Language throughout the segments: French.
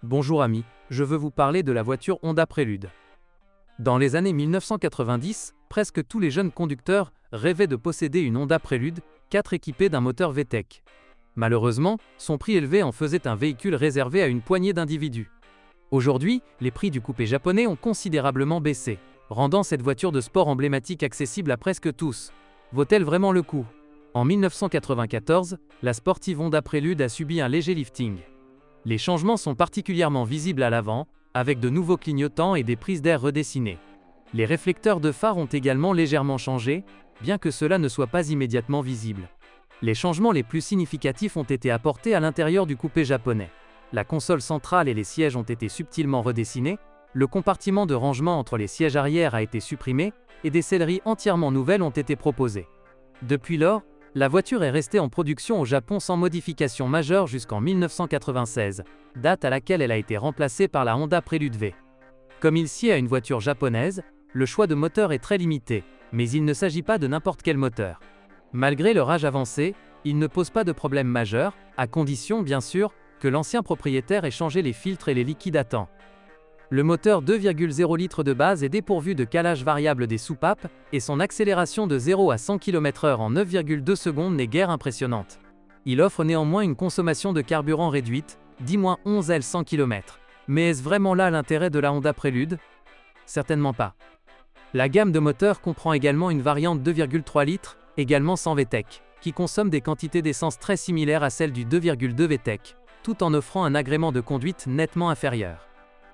Bonjour amis, je veux vous parler de la voiture Honda Prélude. Dans les années 1990, presque tous les jeunes conducteurs rêvaient de posséder une Honda Prélude 4 équipée d'un moteur VTEC. Malheureusement, son prix élevé en faisait un véhicule réservé à une poignée d'individus. Aujourd'hui, les prix du coupé japonais ont considérablement baissé, rendant cette voiture de sport emblématique accessible à presque tous. Vaut-elle vraiment le coup? En 1994, la sportive Honda Prélude a subi un léger lifting. Les changements sont particulièrement visibles à l'avant, avec de nouveaux clignotants et des prises d'air redessinées. Les réflecteurs de phare ont également légèrement changé, bien que cela ne soit pas immédiatement visible. Les changements les plus significatifs ont été apportés à l'intérieur du coupé japonais. La console centrale et les sièges ont été subtilement redessinés, le compartiment de rangement entre les sièges arrière a été supprimé, et des selleries entièrement nouvelles ont été proposées. Depuis lors, la voiture est restée en production au Japon sans modification majeure jusqu'en 1996, date à laquelle elle a été remplacée par la Honda Prélude V. Comme il sied à une voiture japonaise, le choix de moteur est très limité, mais il ne s'agit pas de n'importe quel moteur. Malgré leur âge avancé, ils ne posent pas de problème majeur, à condition bien sûr que l'ancien propriétaire ait changé les filtres et les liquides à temps. Le moteur 2,0 litres de base est dépourvu de calage variable des soupapes, et son accélération de 0 à 100 km/h en 9,2 secondes n'est guère impressionnante. Il offre néanmoins une consommation de carburant réduite, 10-11 L 100 km. Mais est-ce vraiment là l'intérêt de la Honda Prélude? Certainement pas. La gamme de moteurs comprend également une variante 2,3 litres, également sans VTEC, qui consomme des quantités d'essence très similaires à celles du 2,2 VTEC, tout en offrant un agrément de conduite nettement inférieur.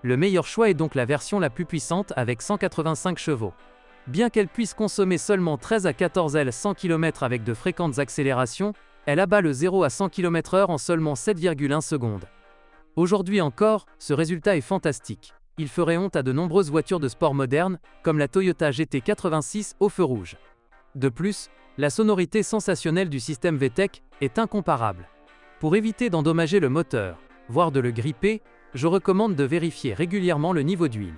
Le meilleur choix est donc la version la plus puissante avec 185 chevaux. Bien qu'elle puisse consommer seulement 13 à 14 L 100 km avec de fréquentes accélérations, elle abat le 0 à 100 km/h en seulement 7,1 secondes. Aujourd'hui encore, ce résultat est fantastique. Il ferait honte à de nombreuses voitures de sport modernes, comme la Toyota GT86 au feu rouge. De plus, la sonorité sensationnelle du système VTEC est incomparable. Pour éviter d'endommager le moteur, voire de le gripper, je recommande de vérifier régulièrement le niveau d'huile.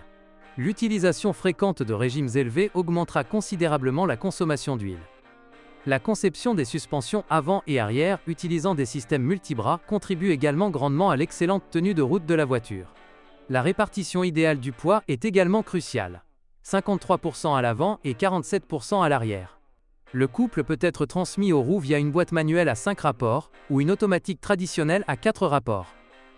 L'utilisation fréquente de régimes élevés augmentera considérablement la consommation d'huile. La conception des suspensions avant et arrière utilisant des systèmes multibras contribue également grandement à l'excellente tenue de route de la voiture. La répartition idéale du poids est également cruciale. 53% à l'avant et 47% à l'arrière. Le couple peut être transmis aux roues via une boîte manuelle à 5 rapports ou une automatique traditionnelle à 4 rapports.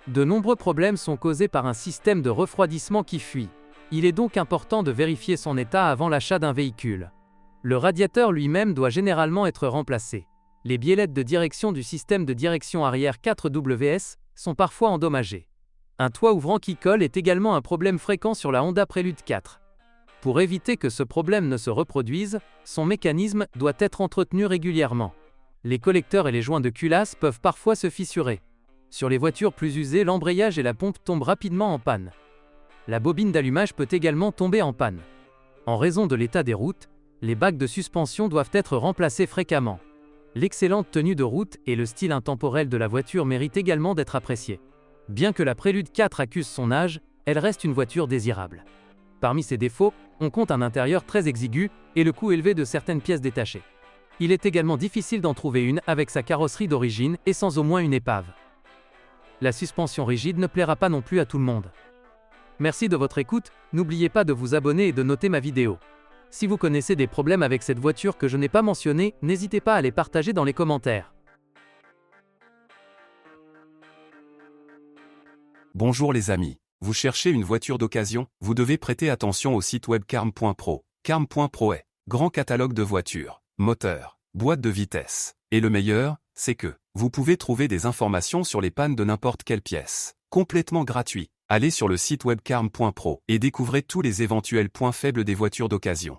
De nombreux problèmes sont causés par un système de refroidissement qui fuit. Il est donc important de vérifier son état avant l'achat d'un véhicule. Le radiateur lui-même doit généralement être remplacé. Les biellettes de direction du système de direction arrière 4WS sont parfois endommagées. Un toit ouvrant qui colle est également un problème fréquent sur la Honda Prélude 4. Pour éviter que ce problème ne se reproduise, son mécanisme doit être entretenu régulièrement. Les collecteurs et les joints de culasse peuvent parfois se fissurer. Sur les voitures plus usées, l'embrayage et la pompe tombent rapidement en panne. La bobine d'allumage peut également tomber en panne. En raison de l'état des routes, les bacs de suspension doivent être remplacés fréquemment. L'excellente tenue de route et le style intemporel de la voiture méritent également d'être appréciés. Bien que la Prélude 4 accuse son âge, elle reste une voiture désirable. Parmi ses défauts, on compte un intérieur très exigu et le coût élevé de certaines pièces détachées. Il est également difficile d'en trouver une avec sa carrosserie d'origine et sans au moins une épave. La suspension rigide ne plaira pas non plus à tout le monde. Merci de votre écoute, n'oubliez pas de vous abonner et de noter ma vidéo. Si vous connaissez des problèmes avec cette voiture que je n'ai pas mentionné, n'hésitez pas à les partager dans les commentaires. Bonjour les amis, vous cherchez une voiture d'occasion? Vous devez prêter attention au site web carm.pro. Carm.pro est grand catalogue de voitures, moteurs, boîtes de vitesse. Et le meilleur, c'est que vous pouvez trouver des informations sur les pannes de n'importe quelle pièce, complètement gratuit. Allez sur le site web carm.pro et découvrez tous les éventuels points faibles des voitures d'occasion.